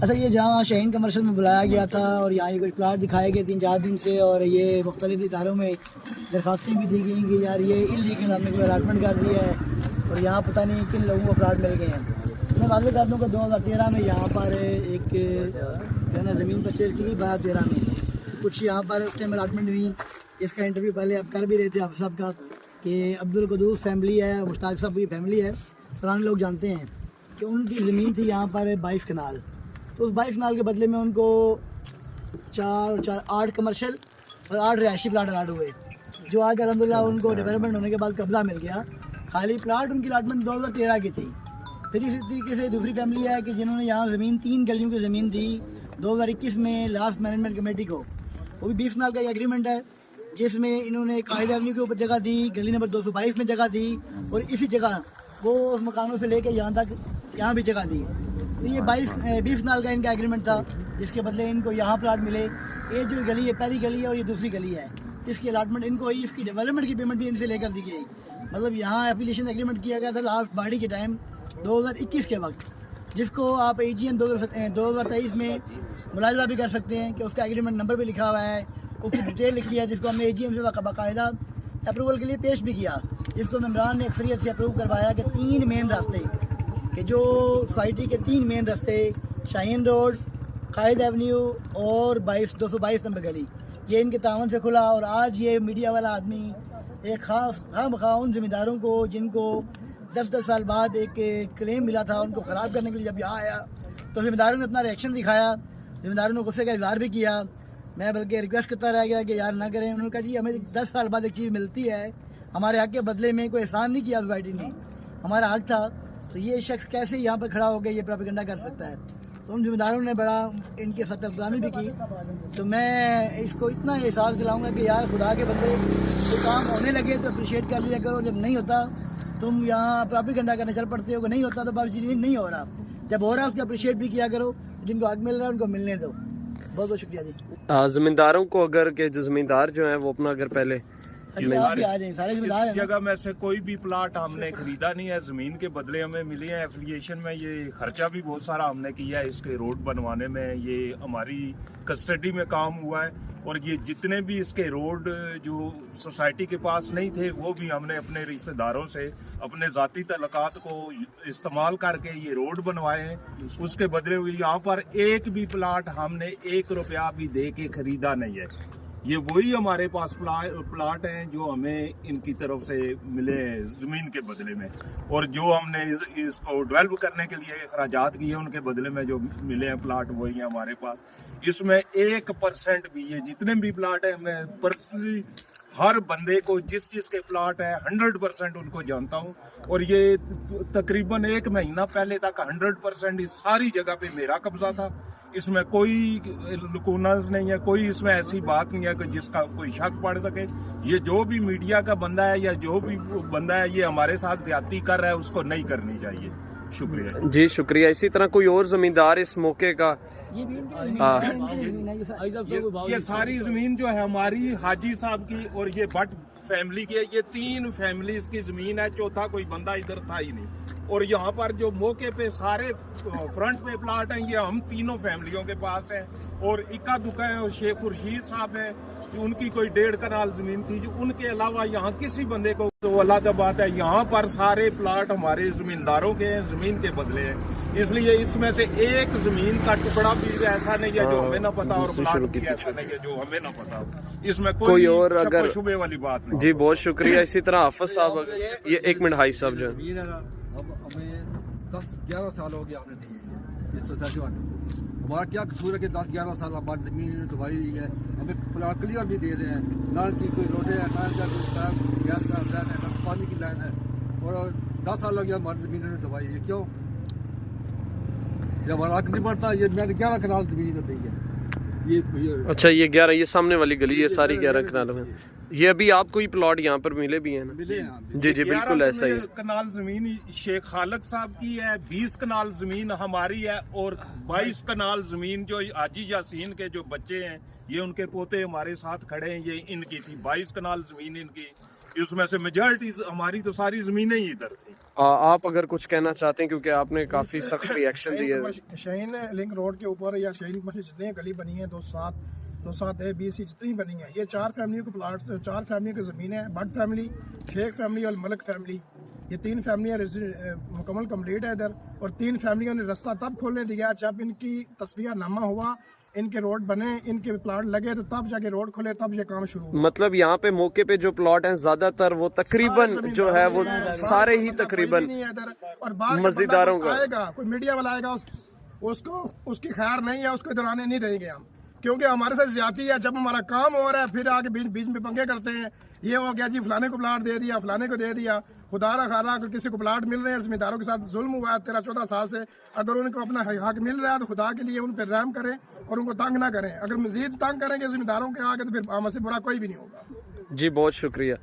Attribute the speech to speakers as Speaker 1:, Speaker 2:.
Speaker 1: अच्छा, ये जहाँ शाहीन कमर्शियल में बुलाया गया था और यहाँ ये कुछ प्लाट दिखाए गए 3-4 दिन से, और ये मुख्तलिफ इदारों में दरख्वास्तें भी दी गई कि यार ये इल्लीगल हमने कोई अलाटमेंट कर दिया है और यहाँ पता नहीं किन लोगों को प्लाट मिल गए हैं। मैं वादे कर दूँ कि 2013 में यहाँ पर एक जो है ना ज़मीन परचेज की गई 2013 में। कुछ यहाँ पर उस टाइम अलाटमेंट हुई। इसका इंटरव्यू पहले आप कर भी रहे थे आप सब का कि अब्दुल कदूस फैमिली है, मुश्ताक साहब की फैमिली है, पुराने लोग जानते हैं कि उनकी ज़मीन थी यहाँ पर 22 कनाल। तो उस 22 कनाल के बदले में उनको 8 कमर्शियल और 8 रिहायशी प्लाट अलाट हुए, जो आज अलहमदिल्ला उनको डेवलपमेंट होने के बाद कब्जा मिल गया। खाली प्लाट उनकी अलाटमेंट 2013 की थी। फिर इसी तरीके से दूसरी फैमिली है कि जिन्होंने यहाँ ज़मीन 3 गलियों की ज़मीन दी 2021 में लास्ट मैनेजमेंट कमेटी को, वो भी 20 कनाल का एक एग्रीमेंट है जिसमें इन्होंने कायद एवेन्यू के ऊपर जगह दी, गली नंबर 222 में जगह दी और इसी जगह वो उस मकानों से लेके यहाँ तक यहाँ भी जगह दी। तो ये 20 कनाल का इनका एग्रीमेंट था जिसके बदले इनको यहाँ प्लाट मिले। ये जो गली है पहली गली है और ये दूसरी गली है, इसकी अलाटमेंट इनको हुई, इसकी डेवलपमेंट की पेमेंट भी इनसे लेकर दी गई। मतलब यहाँ एफिलिएशन एग्रीमेंट किया गया था लास्ट बाड़ी के टाइम 2021 के वक्त, जिसको आप AGM 2023 में मुलाहिजा भी कर सकते हैं कि उसका एग्रीमेंट नंबर भी लिखा हुआ है, उसकी डिटेल लिखी है, जिसको हमने AGM से बाकायदा अप्रूवल के लिए पेश भी किया। इसको मेम्बरान ने अक्सरियत से अप्रूव करवाया कि 3 मेन रास्ते कि जो सोसाइटी के 3 मेन रास्ते शाहीन रोड, कायद एवेन्यू और 222 नंबर गली, ये इनके तावन से खुला। और आज ये मीडिया वाला आदमी एक खामखा उन ज़मींदारों को जिनको 10-10 साल बाद एक क्लेम मिला था उनको ख़राब करने के लिए जब यहाँ आया तो ज़मींदारों ने अपना रिएक्शन दिखाया, ज़मींदारों ने गुस्से का इजहार भी किया। मैं बल्कि रिक्वेस्ट करता रह गया कि यार ना करें। उन्होंने कहा जी हमें 10 साल बाद एक चीज़ मिलती है, हमारे हक़ के बदले में कोई एहसान नहीं किया सोसाइटी ने, हमारा हक़ था। तो ये शख्स कैसे यहाँ पर खड़ा होकर ये प्रोपेगेंडा कर सकता है। तो उन ज़मींदारों ने बड़ा इनके साथ गुलामी भी की। तो मैं इसको इतना एहसास दिलाऊंगा कि यार खुदा के बंदे तो काम होने लगे तो अप्रिशिएट कर लिया करो, जब नहीं होता तुम यहाँ प्रोपेगेंडा करने चल पड़ते हो। नहीं होता तो बस नहीं हो रहा, जब हो रहा है उसको अप्रिशिएट भी किया करो, जिनको हक मिल रहा है उनको मिलने दो। बहुत बहुत शुक्रिया जी।
Speaker 2: ज़मींदारों को अगर के जो ज़मींदार जो हैं वो अपना अगर पहले
Speaker 3: इस जगह में से कोई भी प्लाट हमने खरीदा नहीं है, जमीन के बदले हमें मिली है। एफिलिएशन में ये खर्चा भी बहुत सारा हमने किया है, इसके रोड बनवाने में ये हमारी कस्टडी में काम हुआ है। और ये जितने भी इसके रोड जो सोसाइटी के पास नहीं थे वो भी हमने अपने रिश्तेदारों से अपने ज़ाती तल्लुकात को इस्तेमाल करके ये रोड बनवाए हैं। उसके बदले हुए यहाँ पर एक भी प्लाट हमने 1 रुपया भी दे के खरीदा नहीं है। ये वही हमारे पास प्लाट हैं जो हमें इनकी तरफ से मिले ज़मीन के बदले में, और जो हमने इसको डेवलप करने के लिए अखराजात किए उनके बदले में जो मिले हैं प्लाट वही हैं हमारे पास। इसमें 1% भी, ये जितने भी प्लाट हैं मैं पर्सनली हर बंदे को जिस के प्लाट है 100% उनको जानता हूँ। और ये तकरीबन 1 महीना पहले तक 100% इस सारी जगह पे मेरा कब्जा था। इसमें कोई लुकूनस नहीं है, कोई इसमें ऐसी बात नहीं है कि जिसका कोई शक पड़ सके। ये जो भी मीडिया का बंदा है या जो भी बंदा है ये हमारे साथ ज्यादती कर रहा है उसको नहीं करनी चाहिए। शुक्रिया
Speaker 2: जी, शुक्रिया। इसी तरह कोई और जमींदार इस मौके का
Speaker 3: ये सारी जमीन जो है हमारी हाजी साहब की और ये भट्ट फैमिली की है। ये 3 फैमिलीज की जमीन है, चौथा कोई बंदा इधर था ही नहीं। और यहाँ पर जो मौके पे सारे फ्रंट पे प्लाट हैं ये हम तीनों फैमिलियों के पास है। और इक्का दुक्का है और शेख खुर्शीद साहब है, उनकी कोई 1.5 कनाल जमीन थी। उनके अलावा यहाँ किसी बंदे को तो अल्लाह का बात है, यहाँ पर सारे प्लाट हमारे जमींदारों के हैं, जमीन के बदले हैं। इसलिए इसमें से एक जमीन का टुकड़ा भी ऐसा नहीं है जो हमें ना पता, और प्लाट भी ऐसा नहीं है जो हमें ना पता। इसमें कोई और अगर शुबे वाली बात नहीं।
Speaker 2: जी, बहुत शुक्रिया। इसी तरह हाफिज साहब, ये 1 मिनट हाई साहब जो
Speaker 4: हमें 10-11 साल हो गया हमने दी है इस सोसाइटी वालों को। हमारा क्या कसूर है कि 10-11 साल हमारी ज़मीन दबाई हुई है, हमें प्लाट क्लियर भी दे रहे हैं, ना की कोई रोडें हैं, ना कोई गैस का लाइन है, ना पानी की लाइन है। और 10 साल हो गया हमारी ज़मीन ने दबाई है। क्यों? जब हमारा हक नहीं बढ़ता। ये मैंने 11 कनाल ज़मीन दी है। ये
Speaker 2: अच्छा, ये 11, ये सामने वाली गली है सारी 11 कनाल में। ये अभी आपको ही प्लॉट यहाँ पर मिले भी हैं ना?
Speaker 4: मिले हैं।
Speaker 2: जी जी, बिल्कुल ऐसा ही।
Speaker 3: कनाल जमीन शेख खालक साहब की है, 20 कनाल जमीन हमारी है, और 22 कनाल जमीन जो हाजी यासीन के जो बच्चे हैं ये उनके पोते हमारे साथ खड़े हैं, ये इनकी थी। 22 कनाल जमीन इनकी। उसमें से मेजॉरिटी हमारी तो सारी जमीनें ही इधर थी।
Speaker 2: आप अगर कुछ कहना चाहते हैं, क्योंकि आपने काफी सख्त रिएक्शन दिया है।
Speaker 5: शाहीन लिंक रोड के ऊपर या शाहीन कमर्शियल जितनी गली बनी है 2-7 A B C जितनी बनी है, ये 4 फैमिलियों के प्लाट, 4 फैमिलियों की ज़मीन है। भट्ट फैमिली, शेख फैमिली और मलक फैमिली, ये 3 फैमिलियाँ मुकम्मल कंप्लीट है इधर। और 3 फैमिलियों ने रास्ता तब खोलने दिया जब इनकी तस्वीर नामा हुआ, इनके रोड बने, इनके प्लाट लगे, तो तब जाके रोड खुले, तब ये काम शुरू हुआ।
Speaker 2: मतलब यहाँ पे मौके पे जो प्लॉट हैं ज्यादातर वो तकरीबन जो है वो सारे ही तकरीबन
Speaker 5: और बाद
Speaker 2: मजीदारों का
Speaker 5: आएगा, कोई मीडिया वाला आएगा, उसको उसकी खैर नहीं है, उसको इधर आने नहीं देंगे हम, क्योंकि हमारे साथ ज्यादती है। जब हमारा काम हो रहा है फिर आगे बीच में पंगे करते हैं। ये हो गया जी फलाने को प्लाट दे दिया, फलाने को दे दिया। खुदा रहा खारा अगर किसी को प्लाट मिल रहे हैं, जमींदारों के साथ जुल्म हुआ है 13-14 साल से, अगर उनको अपना हक मिल रहा है तो खुदा के लिए उन पर रहम करें और उनको तंग ना करें। अगर मजीद तंग करेंगे जमींदारों के आगे तो फिर हमसे बुरा कोई भी नहीं होगा।
Speaker 2: जी बहुत शुक्रिया।